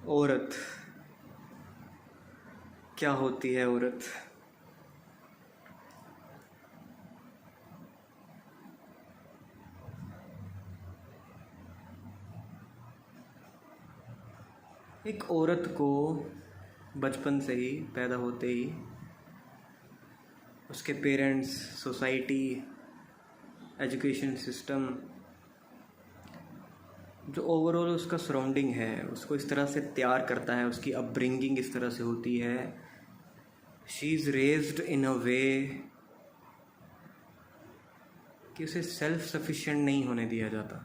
औरत क्या होती है? औरत एक औरत को बचपन से ही, पैदा होते ही उसके पेरेंट्स, सोसाइटी, एजुकेशन सिस्टम, जो ओवरऑल उसका सराउंडिंग है, उसको इस तरह से तैयार करता है, उसकी अपब्रिंगिंग इस तरह से होती है, शी इज़ रेज्ड इन अ वे कि उसे सेल्फ सफिशिएंट नहीं होने दिया जाता।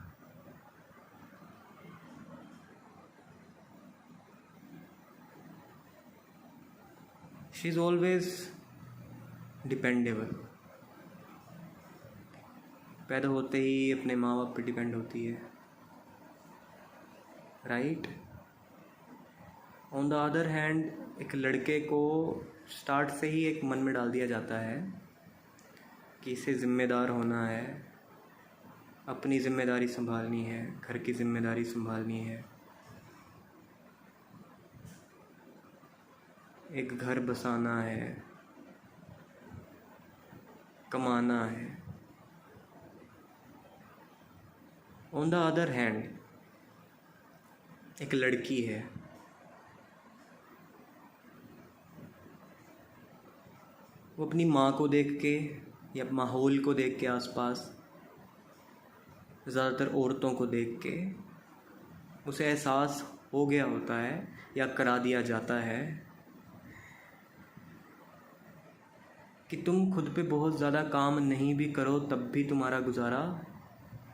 She is always dependable. पैदा होते ही अपने माँ बाप पे डिपेंड होती है, right. On the other hand एक लड़के को स्टार्ट से ही एक मन में डाल दिया जाता है कि इसे ज़िम्मेदार होना है, अपनी ज़िम्मेदारी संभालनी है, घर की ज़िम्मेदारी संभालनी है, एक घर बसाना है, कमाना है। ऑन द अदर हैंड एक लड़की है, वो अपनी माँ को देख के या माहौल को देख के, आसपास ज़्यादातर औरतों को देख के उसे एहसास हो गया होता है या करा दिया जाता है कि तुम खुद पे बहुत ज़्यादा काम नहीं भी करो तब भी तुम्हारा गुजारा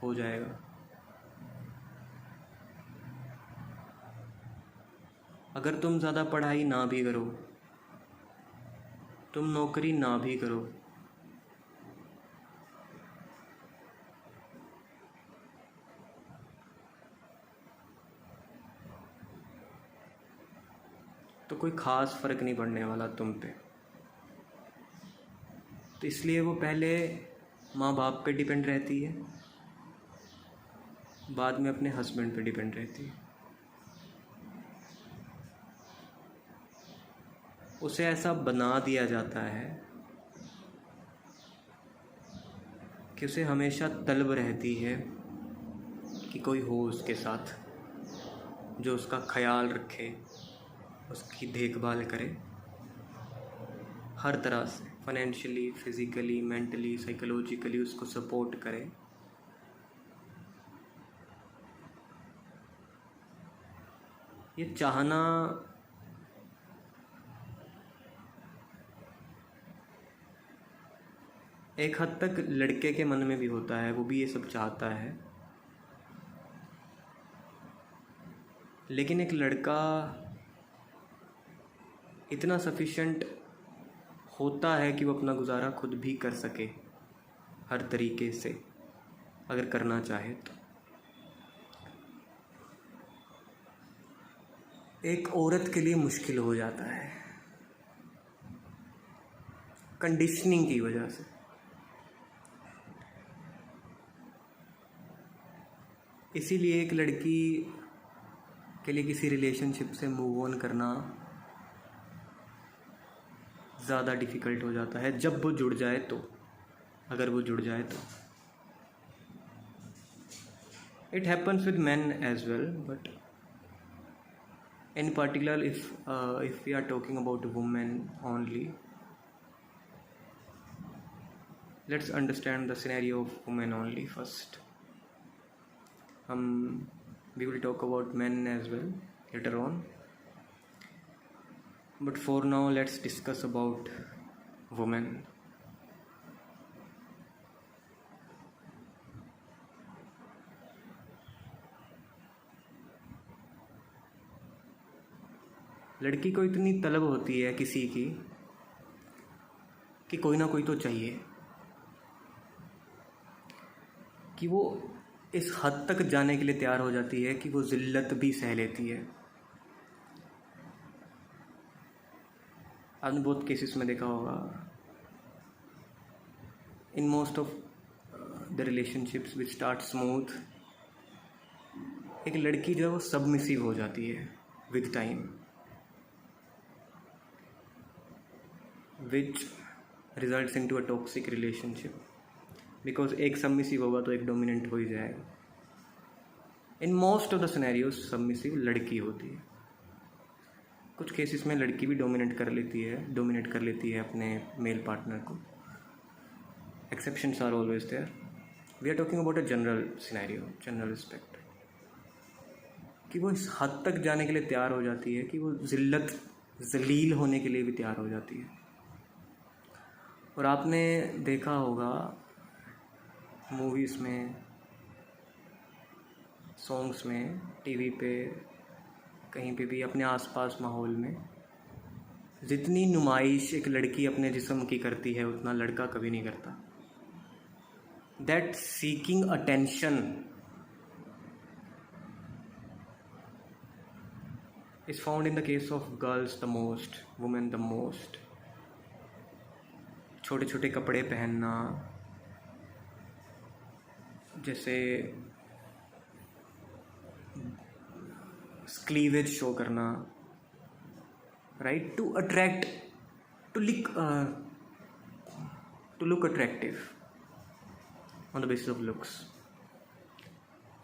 हो जाएगा। अगर तुम ज़्यादा पढ़ाई ना भी करो, तुम नौकरी ना भी करो, तो कोई ख़ास फ़र्क नहीं पड़ने वाला तुम पे। तो इसलिए वो पहले माँ बाप पे डिपेंड रहती है, बाद में अपने हस्बैंड पे डिपेंड रहती है। उसे ऐसा बना दिया जाता है कि उसे हमेशा तलब रहती है कि कोई हो उसके साथ जो उसका ख्याल रखे, उसकी देखभाल करे, हर तरह से, फाइनेंशियली, फिज़िकली, मेंटली, साइकोलॉजिकली उसको सपोर्ट करे। ये चाहना एक हद तक लड़के के मन में भी होता है, वो भी ये सब चाहता है, लेकिन एक लड़का इतना सफिशिएंट होता है कि वो अपना गुजारा खुद भी कर सके हर तरीके से, अगर करना चाहे तो। एक औरत के लिए मुश्किल हो जाता है कंडीशनिंग की वजह से। इसीलिए एक लड़की के लिए किसी रिलेशनशिप से मूव ऑन करना ज़्यादा डिफ़िकल्ट हो जाता है, जब वो जुड़ जाए तो, अगर वो जुड़ जाए तो। It happens with man as well, but in particular if we are talking about women only, let's understand the scenario of women only first. We will talk about men as well later on, but for now let's discuss about women. लड़की को इतनी तलब होती है किसी की कि कोई ना कोई तो चाहिए, कि वो इस हद तक जाने के लिए तैयार हो जाती है कि वो ज़िल्लत भी सह लेती है। आपने बहुत केसेस में देखा होगा, in most of the relationships which start smooth, एक लड़की जो है वो सबमिसिव हो जाती है, with time, which results into a toxic relationship, because एक सबमिसिव होगा तो एक डोमिनेंट हो ही जाएगा. In most of the scenarios submissive लड़की होती है. कुछ केसेस में लड़की भी डोमिनेट कर लेती है अपने मेल पार्टनर को. Exceptions are always there. We are talking about a general scenario, general aspect, कि वो इस हद तक जाने के लिए तैयार हो जाती है कि वो जलील होने के लिए भी तैयार हो जाती है. और आपने देखा होगा मूवीज़ में, सॉन्ग्स में, टीवी पे, कहीं पे भी, अपने आसपास माहौल में, जितनी नुमाइश एक लड़की अपने जिस्म की करती है उतना लड़का कभी नहीं करता. That seeking attention is found in the case of girls the most, women the most. छोटे छोटे कपड़े पहनना, जैसे क्लीवेज शो करना, right, to attract, to look attractive on the basis of looks.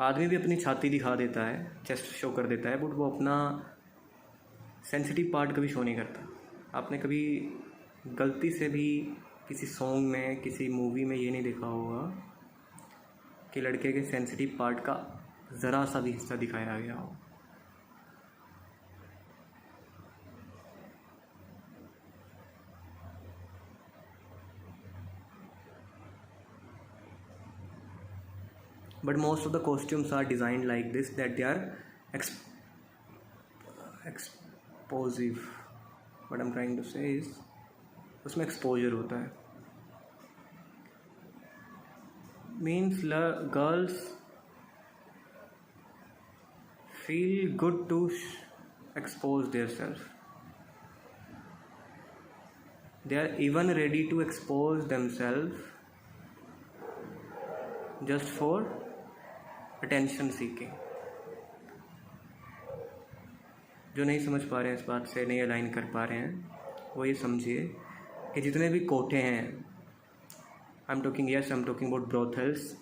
आदमी भी अपनी छाती दिखा देता है, चेस्ट शो कर देता है, बट वो अपना सेंसिटिव पार्ट कभी शो नहीं करता. आपने कभी गलती से भी किसी सॉन्ग में, किसी मूवी में ये नहीं देखा होगा कि लड़के के सेंसिटिव पार्ट का ज़रा सा भी हिस्सा दिखाया गया हो. But most of the costumes are designed like this, that they are explosive. What I'm trying to say is, उसमें exposure होता है. Means girls feel good to expose themselves. They are even ready to expose themselves just for attention seeking. जो नहीं समझ पा रहे हैं, इस बात से नहीं अलाइन कर पा रहे हैं, वो ये समझिए कि जितने भी कोठे हैं, I am talking about brothels,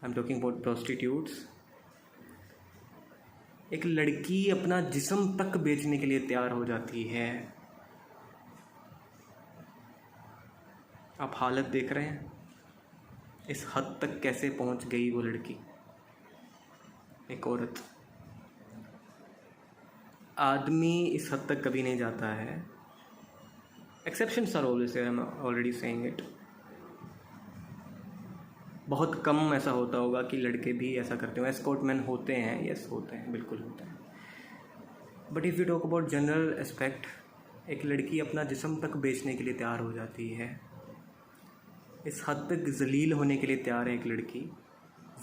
I am talking about prostitutes. एक लड़की अपना जिस्म तक बेचने के लिए तैयार हो जाती है. आप हालत देख रहे हैं, इस हद तक कैसे पहुंच गई वो लड़की, एक औरत. आदमी इस हद तक कभी नहीं जाता है. Exceptions are always, I am already saying it. बहुत कम ऐसा होता होगा कि लड़के भी ऐसा करते हो. एस्कॉर्टमैन होते हैं, यस होते हैं, बिल्कुल होते हैं. But if you talk about general aspect, एक लड़की अपना जिस्म तक बेचने के लिए तैयार हो जाती है. इस हद तक जलील होने के लिए तैयार है एक लड़की.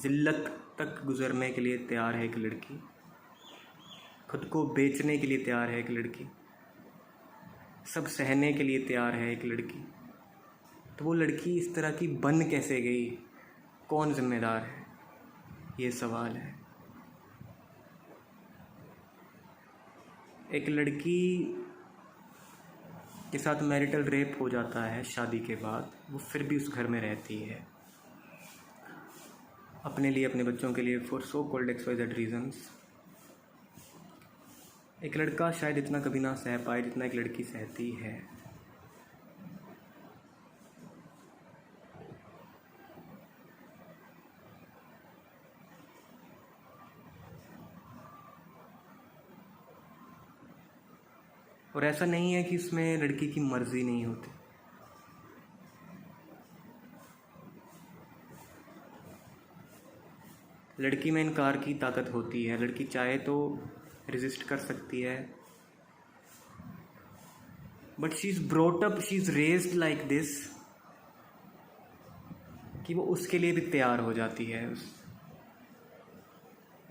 ज़िल्लत तक गुजरने के लिए तैयार है एक लड़की. खुद को बेचने के लिए तैयार है एक लड़की. सब सहने के लिए तैयार है एक लड़की. तो वो लड़की इस तरह की बन कैसे गई? कौन जिम्मेदार है? ये सवाल है. एक लड़की के साथ मैरिटल रेप हो जाता है शादी के बाद, वो फिर भी उस घर में रहती है अपने लिए, अपने बच्चों के लिए, for so called XYZ reasons. एक लड़का शायद इतना कभी ना सह पाए जितना एक लड़की सहती है. और ऐसा नहीं है कि इसमें लड़की की मर्जी नहीं होती. लड़की में इनकार की ताकत होती है. लड़की चाहे तो रेजिस्ट कर सकती है, but she is brought up, she is raised like this, कि वो उसके लिए भी तैयार हो जाती है, उस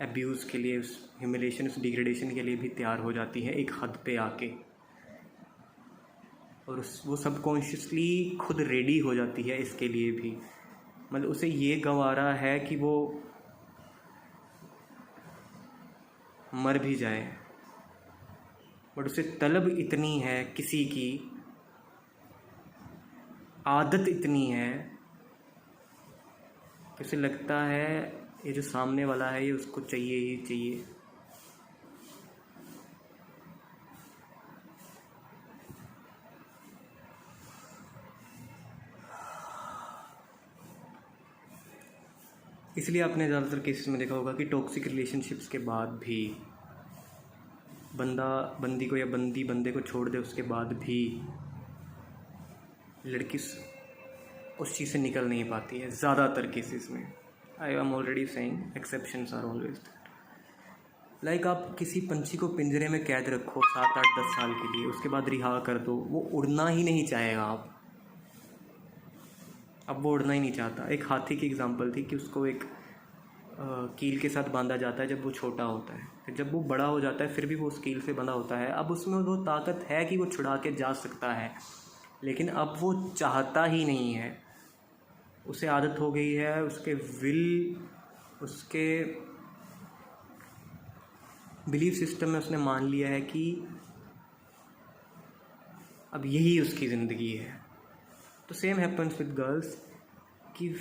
एब्यूज़ के लिए, उस ह्यूमिलेशन, उस डिग्रेडेशन के लिए भी तैयार हो जाती है एक हद पे आके. और वो सबकॉन्शियसली खुद रेडी हो जाती है इसके लिए भी. मतलब उसे ये गंवारा है कि वो मर भी जाए बट उसे तलब इतनी है किसी की, आदत इतनी है कि उसे लगता है ये जो सामने वाला है ये उसको चाहिए ही चाहिए। इसलिए आपने ज़्यादातर केसेस में देखा होगा कि टॉक्सिक रिलेशनशिप्स के बाद भी बंदा बंदी को या बंदी बंदे को छोड़ दे, उसके बाद भी लड़की उस चीज़ से निकल नहीं पाती है ज़्यादातर केसेस में। I am already saying exceptions are always that. Like आप किसी पंछी को पिंजरे में कैद रखो 7, 8, 10 साल के लिए, उसके बाद रिहा कर दो, वो उड़ना ही नहीं चाहेगा। अब वो उड़ना ही नहीं चाहता। एक हाथी की एग्जांपल थी कि उसको एक कील के साथ बांधा जाता है जब वो छोटा होता है, फिर जब वो बड़ा हो जाता है फिर भी वो उस कील से बंधा होता है। अब उसमें वो ताकत है कि वो छुड़ा के जा सकता है, लेकिन अब वो चाहता ही नहीं है। उसे आदत हो गई है, उसके उसके बिलीफ सिस्टम में उसने मान लिया है कि अब यही उसकी ज़िंदगी है। तो सेम हैपन्स विद गर्ल्स कि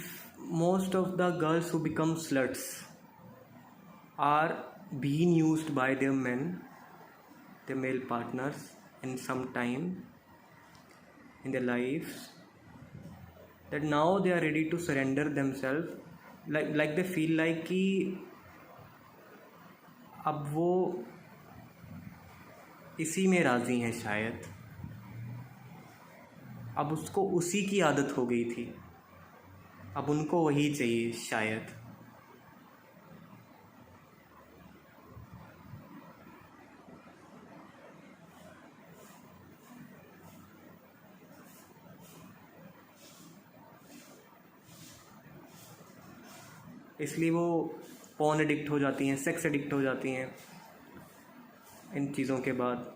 most of the girls who become sluts are being used by their men, their male partners, in some time in their lives, that now they are ready to surrender themselves, like they feel like कि अब वो इसी में राज़ी हैं शायद, अब उसको उसी की आदत हो गई थी, अब उनको वही चाहिए शायद। इसलिए वो पॉर्न एडिक्ट हो जाती हैं, सेक्स एडिक्ट हो जाती हैं। इन चीज़ों के बाद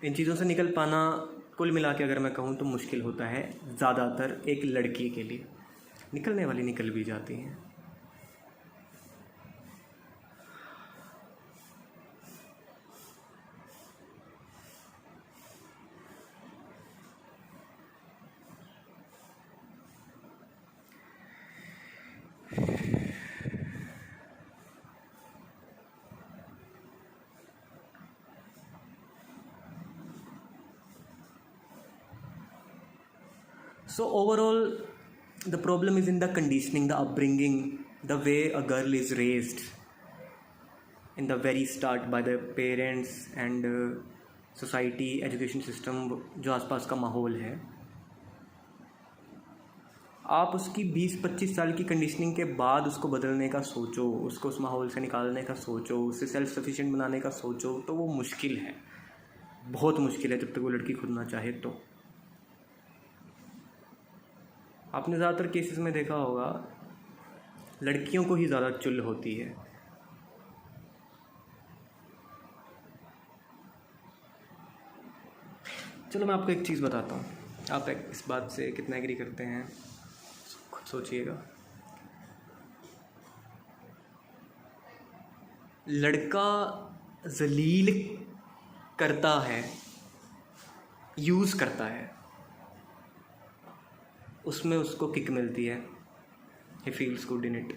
इन चीज़ों से निकल पाना कुल मिला के अगर मैं कहूँ तो मुश्किल होता है ज़्यादातर एक लड़की के लिए। निकलने वाली निकल भी जाती हैं। So overall, the problem is in the conditioning, the upbringing, the way a girl is raised in the very start by the parents and society, education system, जो आसपास का माहौल है। आप उसकी 20-25 साल की कंडीशनिंग के बाद उसको बदलने का सोचो, उसको उस माहौल से निकालने का सोचो, उसे सेल्फ सफिशिएंट बनाने का सोचो, तो वो मुश्किल है, बहुत मुश्किल है जब तक वो लड़की खुद ना चाहे। तो आपने ज़्यादातर केसेस में देखा होगा लड़कियों को ही ज़्यादा चुल होती है। चलो मैं आपको एक चीज़ बताता हूँ, आप इस बात से कितना एग्री करते हैं खुद सोचिएगा। लड़का जलील करता है, यूज़ करता है, उसमें उसको किक मिलती है, he feels good in it,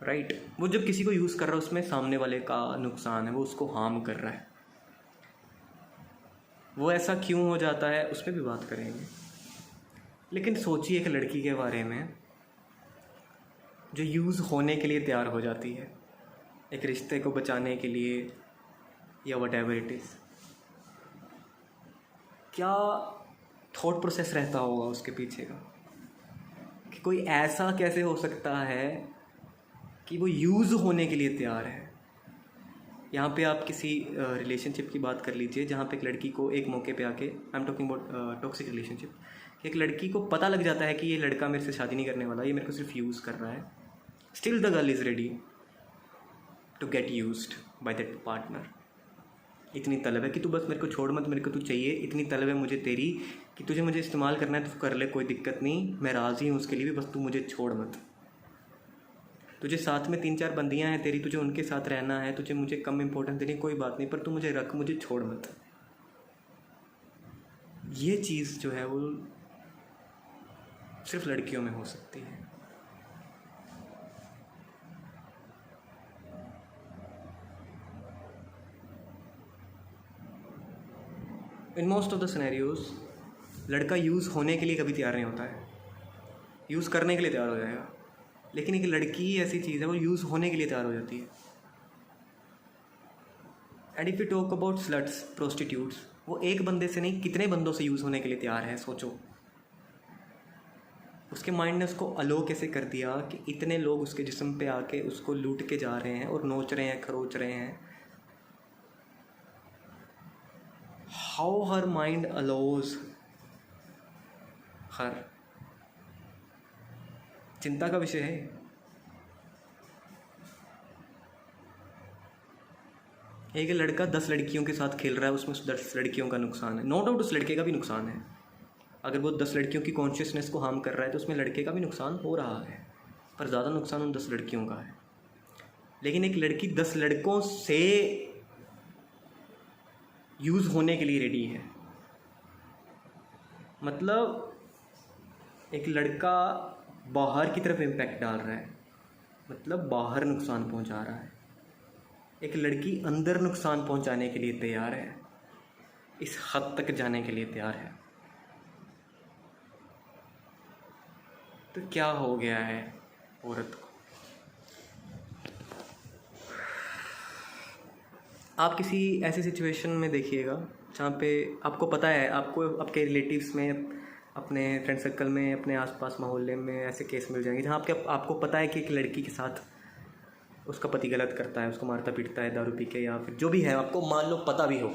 right. वो जब किसी को यूज़ कर रहा है उसमें सामने वाले का नुकसान है, वो उसको हार्म कर रहा है। वो ऐसा क्यों हो जाता है उस पर भी बात करेंगे। लेकिन सोचिए एक लड़की के बारे में जो यूज़ होने के लिए तैयार हो जाती है, एक रिश्ते को बचाने के लिए या वट एवर इट इज़। क्या थॉट प्रोसेस रहता होगा उसके पीछे का कि कोई ऐसा कैसे हो सकता है कि वो यूज़ होने के लिए तैयार है। यहाँ पे आप किसी रिलेशनशिप की बात कर लीजिए जहाँ पे एक लड़की को एक मौके पे आके, आई am talking about toxic relationship, एक लड़की को पता लग जाता है कि ये लड़का मेरे से शादी नहीं करने वाला, ये मेरे को सिर्फ यूज़ कर रहा है। Still the girl is ready to get used by that partner. इतनी तलब है कि तू बस मेरे को छोड़ मत, मेरे को तू चाहिए, इतनी तलब है मुझे तेरी कि तुझे मुझे इस्तेमाल करना है तो कर ले, कोई दिक्कत नहीं, मैं राज़ी हूँ उसके लिए भी, बस तू मुझे छोड़ मत। तुझे साथ में 3-4 बंदियां हैं तेरी, तुझे उनके साथ रहना है, तुझे मुझे कम इम्पोर्टेंस देनी, कोई बात नहीं, पर तू मुझे रख, मुझे छोड़ मत। ये चीज़ जो है वो सिर्फ लड़कियों में हो सकती है। In most of the scenarios लड़का यूज़ होने के लिए कभी तैयार नहीं होता है, यूज़ करने के लिए तैयार हो जाएगा। लेकिन एक लड़की ही ऐसी चीज़ है वो यूज़ होने के लिए तैयार हो जाती है। And if you talk about sluts, prostitutes, वो एक बंदे से नहीं कितने बंदों से यूज़ होने के लिए तैयार है। सोचो, उसके माइंड ने उसको अलो कैसे कर दिया कि इतने लोग उसके जिस्म पे आके उसको लूट के जा रहे हैं और नोच रहे हैं, खरोच रहे हैं। हाउ हर माइंड अलोज हर, चिंता का विषय है। एक लड़का 10 लड़कियों के साथ खेल रहा है, उसमें उस 10 लड़कियों का नुकसान है, नो डाउट उस लड़के का भी नुकसान है। अगर वो 10 लड़कियों की कॉन्शियसनेस को हार्म कर रहा है तो उसमें लड़के का भी नुकसान हो रहा है, पर ज़्यादा नुकसान उन 10 लड़कियों का है। लेकिन एक लड़की 10 लड़कों से यूज़ होने के लिए रेडी है। मतलब एक लड़का बाहर की तरफ इम्पैक्ट डाल रहा है, मतलब बाहर नुकसान पहुंचा रहा है। एक लड़की अंदर नुकसान पहुंचाने के लिए तैयार है, इस हद तक जाने के लिए तैयार है। तो क्या हो गया है औरत को? आप किसी ऐसी सिचुएशन में देखिएगा जहाँ पे आपको पता है, आपको आपके रिलेटिव्स में, अपने फ्रेंड सर्कल में, अपने आसपास मोहल्ले में ऐसे केस मिल जाएंगे जहाँ आपको पता है कि एक लड़की के साथ उसका पति गलत करता है, उसको मारता पीटता है दारू पी के, या फिर जो भी है, आपको मान लो पता भी हो,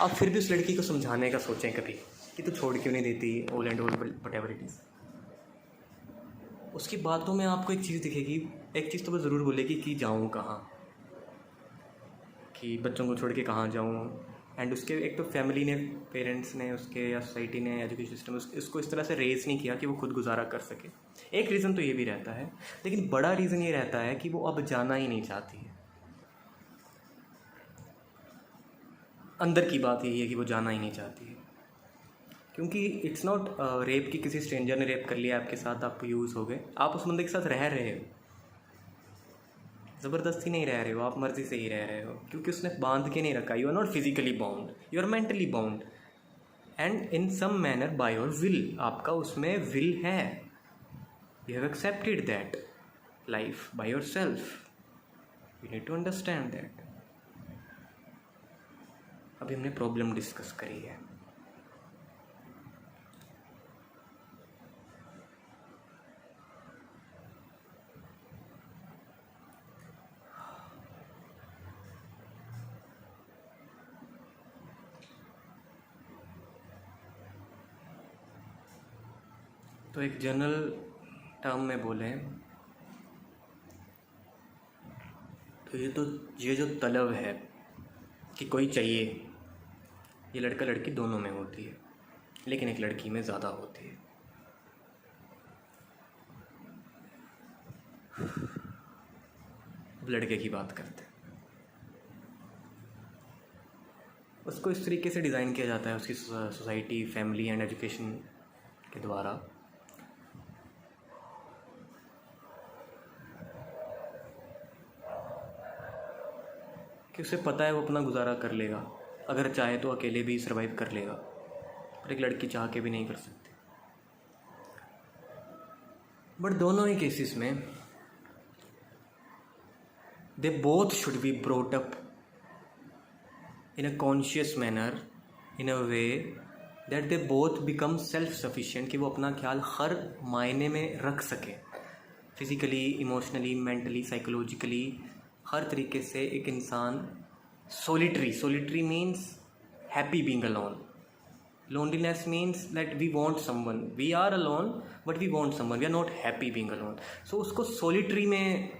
आप फिर भी उस लड़की को समझाने का सोचें कभी कि तू छोड़ क्यों नहीं देती, all and all whatever it is. उसकी बातों में आपको एक चीज़ दिखेगी, एक चीज़ तो वो ज़रूर बोलेगी कि जाऊँ कहाँ, कि बच्चों को छोड़ के कहाँ जाऊँ। एंड उसके एक तो फैमिली ने, पेरेंट्स ने उसके, या सोसाइटी ने, एजुकेशन सिस्टम उसको इस तरह से रेज़ नहीं किया कि वो खुद गुजारा कर सके। एक रीज़न तो ये भी रहता है, लेकिन बड़ा रीज़न ये रहता है कि वो अब जाना ही नहीं चाहती है। अंदर की बात यही है कि वो जाना ही नहीं चाहती है, क्योंकि इट्स नॉट रेप की किसी स्ट्रेंजर ने रेप कर लिया आपके साथ, आप यूज़ हो गए, आप उस बंदे के साथ रह रहे हो, ज़बरदस्ती नहीं रह रहे हो, आप मर्ज़ी से ही रह रहे हो, क्योंकि उसने बांध के नहीं रखा। You are not physically bound, you are mentally bound, and in some manner by your will, आपका उसमें विल है। You have accepted that life by your self, you need to understand that. अभी हमने प्रॉब्लम डिस्कस करी है। तो एक general term में बोले तो ये जो तलब है कि कोई चाहिए, ये लड़का लड़की दोनों में होती है, लेकिन एक लड़की में ज़्यादा होती है। अब लड़के की बात करते हैं। उसको इस तरीके से डिज़ाइन किया जाता है उसकी सोसाइटी, फैमिली एंड एजुकेशन के द्वारा कि उसे पता है वो अपना गुजारा कर लेगा, अगर चाहे तो अकेले भी सर्वाइव कर लेगा, पर एक लड़की चाह के भी नहीं कर सकती। बट दोनों ही केसेस में they both should be brought up in a conscious manner, in a way that they both become self sufficient, कि वो अपना ख्याल हर मायने में रख सके, फिज़िकली, इमोशनली, मेंटली, साइकोलॉजिकली, हर तरीके से एक इंसान solitary means happy being alone, loneliness means that we want someone, we are alone but we want someone, we are not happy being alone. So उसको सोलिटरी में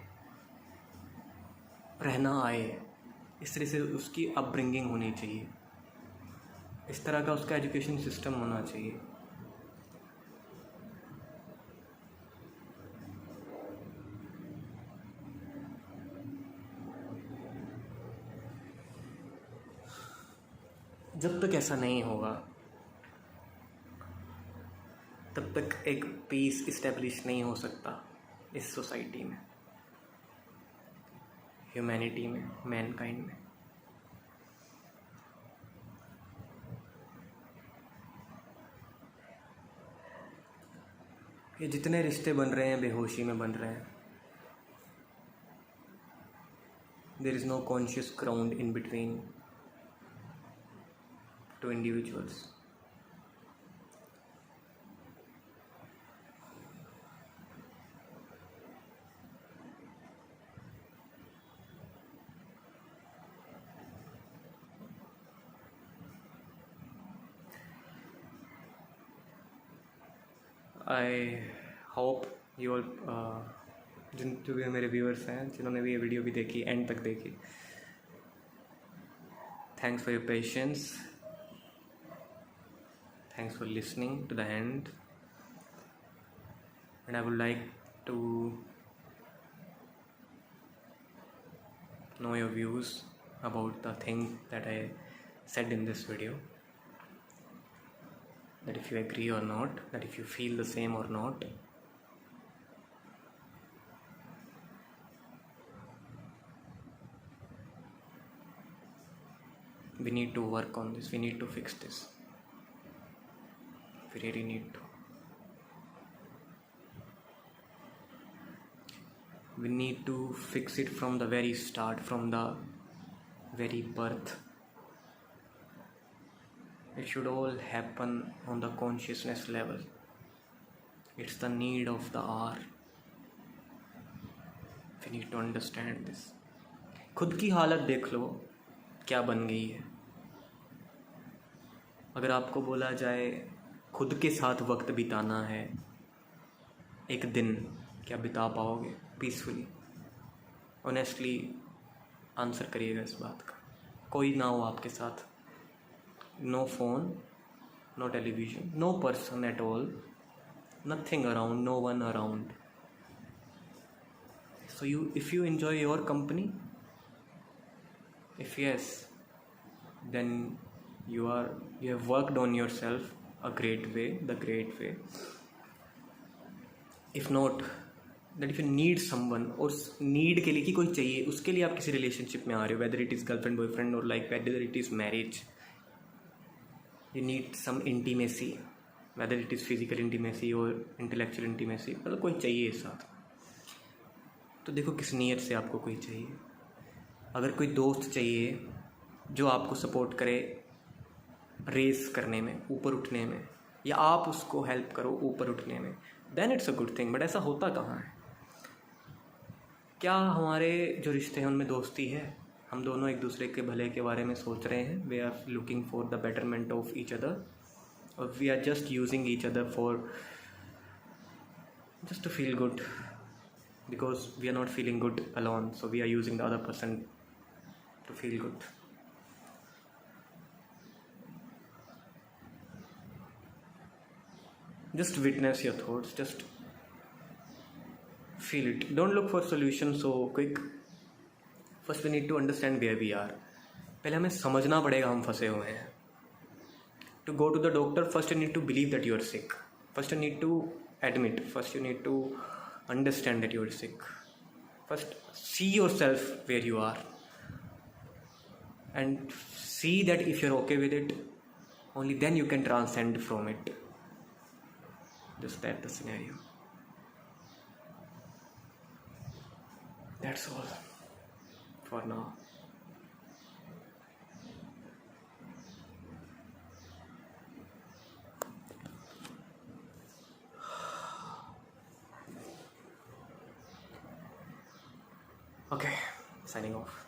रहना आए, इस तरह से उसकी अपब्रिंगिंग होनी चाहिए, इस तरह का उसका एजुकेशन सिस्टम होना चाहिए। जब तक ऐसा नहीं होगा तब तक एक पीस इस्टेब्लिश नहीं हो सकता इस सोसाइटी में, ह्यूमैनिटी में, मैनकाइंड में। ये जितने रिश्ते बन रहे हैं बेहोशी में बन रहे हैं। There is no conscious ground in between two individuals. I hope you all, जो भी मेरे व्यूअर्स हैं, जिन्होंने भी ये वीडियो भी देखी, एंड तक देखी, thanks for your patience, thanks for listening to the end, and I would like to know your views about the thing that I said in this video, that if you agree or not, that if you feel the same or not. We need to work on this, we need to fix this, we really need to. We need to fix it from the very start, from the very birth. It should all happen on the consciousness level. It's the need of the hour. We need to understand this. खुद की हालत देख लो क्या बन गई है। अगर आपको बोला जाए खुद के साथ वक्त बिताना है एक दिन, क्या बिता पाओगे पीसफुली? ऑनेस्टली आंसर करिएगा इस बात का। कोई ना हो आपके साथ, no phone, no television, no person at all, nothing around, no one around. So if you enjoy your company, if yes, then you have worked on yourself the great way. If not, that if you need someone, और need के लिए कि कोई चाहिए, उसके लिए आप किसी रिलेशनशिप में आ रहे हो, whether it is girlfriend boyfriend or like whether it is marriage, you need some intimacy, whether it is physical intimacy or intellectual intimacy, मतलब कोई चाहिए साथ. तो देखो किस नीयत से आपको कोई चाहिए. अगर कोई दोस्त चाहिए जो आपको सपोर्ट करे रेस करने में, ऊपर उठने में, या आप उसको हेल्प करो ऊपर उठने में, then it's a good thing. But ऐसा होता कहाँ है? क्या हमारे जो रिश्ते हैं उनमें दोस्ती है? हम दोनों एक दूसरे के भले के बारे में सोच रहे हैं. We are looking for the betterment of each other, और we are just using each other for just to feel good, because we are not feeling good alone, so we are using the other person to feel good. Just witness your thoughts, just feel it. Don't look for solutions so quick. First we need to understand where we are. पहले हमें समझना पड़ेगा हम फंसे हुए हैं. To go to the doctor, first you need to believe that you are sick. First you need to admit, first you need to understand that you are sick. First see yourself where you are and see that if you're okay with it, only then you can transcend from it. Just that the scenario. That's all for now. Okay, signing off.